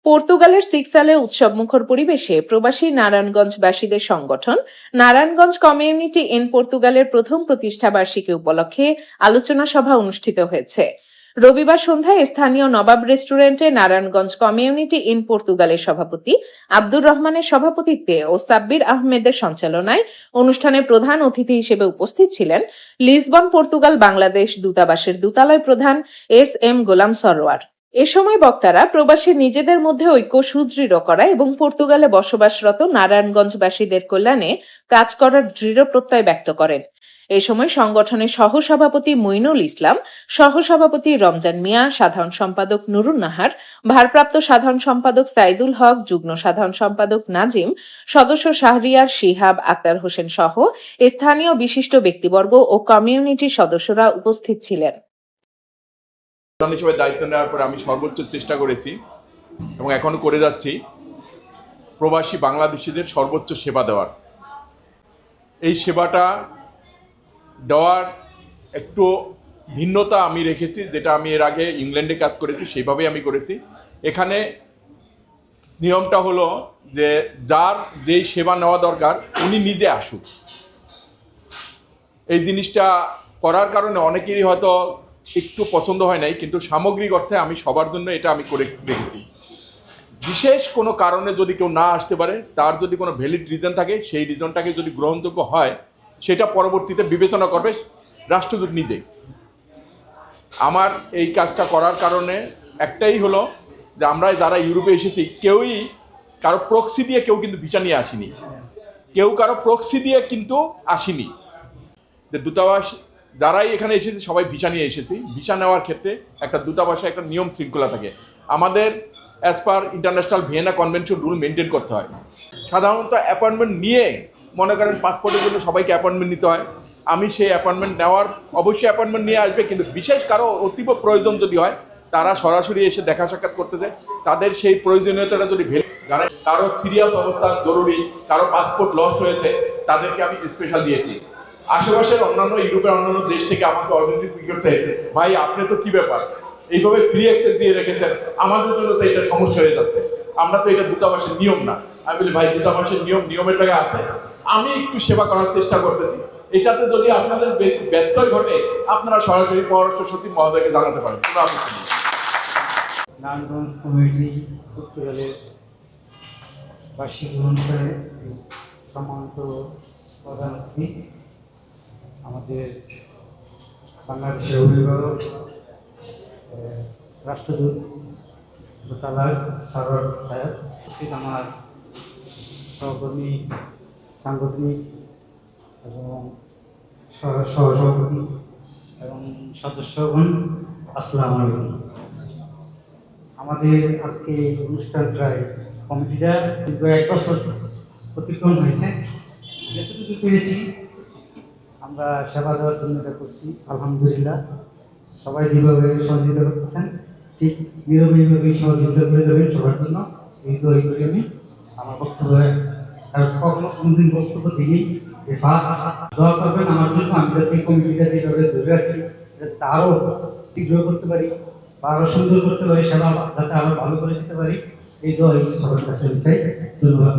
পর্তুগালের সিক্সালে উৎসবমুখর পরিবেশে প্রবাসী নারায়ণগঞ্জবাসীদের সংগঠন নারায়ণগঞ্জ কমিউনিটি ইন পর্তুগালের প্রথম প্রতিষ্ঠাবার্ষিকী উপলক্ষে আলোচনা সভা অনুষ্ঠিত হয়েছে। রবিবার সন্ধ্যায় স্থানীয় নবাব রেস্টুরেন্টে নারায়ণগঞ্জ কমিউনিটি ইন পর্তুগালের সভাপতি আব্দুর রহমানের সভাপতিত্বে ও সাব্বির আহমেদের সঞ্চালনায় অনুষ্ঠানে প্রধান অতিথি হিসেবে উপস্থিত ছিলেন লিসবন পর্তুগাল বাংলাদেশ দূতাবাসের দূতালয় প্রধান এস.এম. গোলাম সরোয়ার। এ সময় বক্তারা প্রবাসী নিজেদের মধ্যে ঐক্য সুদৃঢ় করা এবং পর্তুগালে বসবাসরত নারায়ণগঞ্জবাসীদের কল্যাণে কাজ করার দৃঢ় প্রত্যয় ব্যক্ত করেন। এ সময় সংগঠনের সহসভাপতি মইনুল ইসলাম, সহসভাপতি রমজান মিয়া, সাধারণ সম্পাদক নুরুন নাহার, ভারপ্রাপ্ত সাধারণ সম্পাদক সাইদুল হক, যুগ্ম সাধারণ সম্পাদক নাজিম, সদস্য শাহরিয়ার, শিহাব, আক্তার হোসেন সহ স্থানীয় বিশিষ্ট ব্যক্তিবর্গ ও কমিউনিটির সদস্যরা উপস্থিত ছিলেন। হিসেবে দায়িত্ব নেওয়ার পরে আমি সর্বোচ্চ চেষ্টা করেছি এবং এখনো করে যাচ্ছি প্রবাসী বাংলাদেশিদের সর্বোচ্চ সেবা দেওয়ার। এই সেবাটা দেওয়ার একটু ভিন্নতা আমি রেখেছি, যেটা আমি এর আগে ইংল্যান্ডে কাজ করেছি সেইভাবেই আমি করেছি। এখানে নিয়মটা হলো যে যার যেই সেবা নেওয়া দরকার উনি নিজে আসুক। এই জিনিসটা করার কারণে অনেকেরই হয়তো একটু পছন্দ হয় নাই, কিন্তু সামগ্রিক অর্থে আমি সবার জন্য এটা আমি করে রেখেছি। বিশেষ কোনো কারণে যদি কেউ না আসতে পারে, তার যদি কোনো ভ্যালিড রিজন থাকে, সেই রিজনটাকে যদি গ্রহণযোগ্য হয় সেটা পরবর্তীতে বিবেচনা করবে রাষ্ট্রদূত নিজে। আমার এই কাজটা করার কারণে একটাই হলো যে আমরা যারা ইউরোপে এসেছি কেউই কারো প্রক্সি দিয়ে কেউ কিন্তু ভিসা নিয়ে আসিনি, কেউ কারো প্রক্সি দিয়ে কিন্তু আসিনি। যে দূতাবাস যারাই এখানে এসেছি সবাই ভিসা নিয়ে এসেছি। ভিসা নেওয়ার ক্ষেত্রে একটা দূতাবাসে একটা নিয়ম শৃঙ্খলা থাকে, আমাদের as per international Vienna convention rule maintain করতে হয়। সাধারণত অ্যাপয়েন্টমেন্ট নিয়ে মনে করেন পাসপোর্টের জন্য সবাইকে অ্যাপয়েন্টমেন্ট নিতে হয়। আমি সেই অ্যাপয়েন্টমেন্ট নেওয়ার অবশ্যই অ্যাপয়েন্টমেন্ট নিয়ে আসবে, কিন্তু বিশেষ কারো অতীব প্রয়োজন যদি হয় তারা সরাসরি এসে দেখা সাক্ষাৎ করতে চায়। তাদের সেই প্রয়োজনীয়তাটা যদি যারা কারো সিরিয়াস অবস্থা জরুরি, কারো পাসপোর্ট লস্ট হয়েছে, তাদেরকে আমি স্পেশাল দিয়েছি। আশেপাশের অন্যান্য ইউরোপের অন্যান্য দেশ থেকে আমাকে অলরেডি করছে, ভাই আপনি তো কি ব্যাপার এইভাবে ফ্রি অ্যাক্সেস দিয়ে রেখেছেন, আমাদের জন্য তো এটা সমস্যা হয়ে যাচ্ছে, আমরা তো এটা দূতাবাসের নিয়ম না। আমি বলি ভাই দূতাবাসের নিয়মের জায়গায় আছে, আমি একটু সেবা করার চেষ্টা করতেছি। এটাতে যদি আপনাদের ব্যত্যয় ঘটে আপনারা সরাসরি পররাষ্ট্র সচিব মহোদয়কে জানাতে পারেন, কোনো আপত্তি নেই। নারায়ণগঞ্জ কমিউনিটি পর্তুগালের বার্ষিক অনুষ্ঠানে সম্মানিত প্রধান অতিথি আমাদের বাংলাদেশের অভিভাবক রাষ্ট্রদূত দূতালয় সরোয়ার সাহেব, আমার সহকর্মী, সাংগঠনিক এবং সহসভাপতি এবং সদস্যগণ, আসসালামু আলাইকুম। আমাদের আজকে অনুষ্ঠান প্রায় কমিটিটা 1 বছর অতিক্রম হয়েছে। যতটুকু পেরেছি আমরা সেবা দেওয়ার জন্য এটা করছি, আলহামদুলিল্লাহ। সবাই যেভাবে সহযোগিতা করতেছেন ঠিক নিরবীভাবেই সহযোগিতা করে দেবেন সবার জন্য, এই তো এই করি আমি আমার বক্তব্য। কখনো কোনদিন বক্তব্য দিই যে দোয়া করবেন আমার জন্য, আমি যাতে কমিটিটা যেভাবে ধরে রাখছি যাতে আরও শীঘ্র করতে পারি বা আরও সুন্দর করতে পারি, সেবা যাতে আরও ভালো করে দিতে পারি, এই দোয়া সবার কাছে চাই। ধন্যবাদ।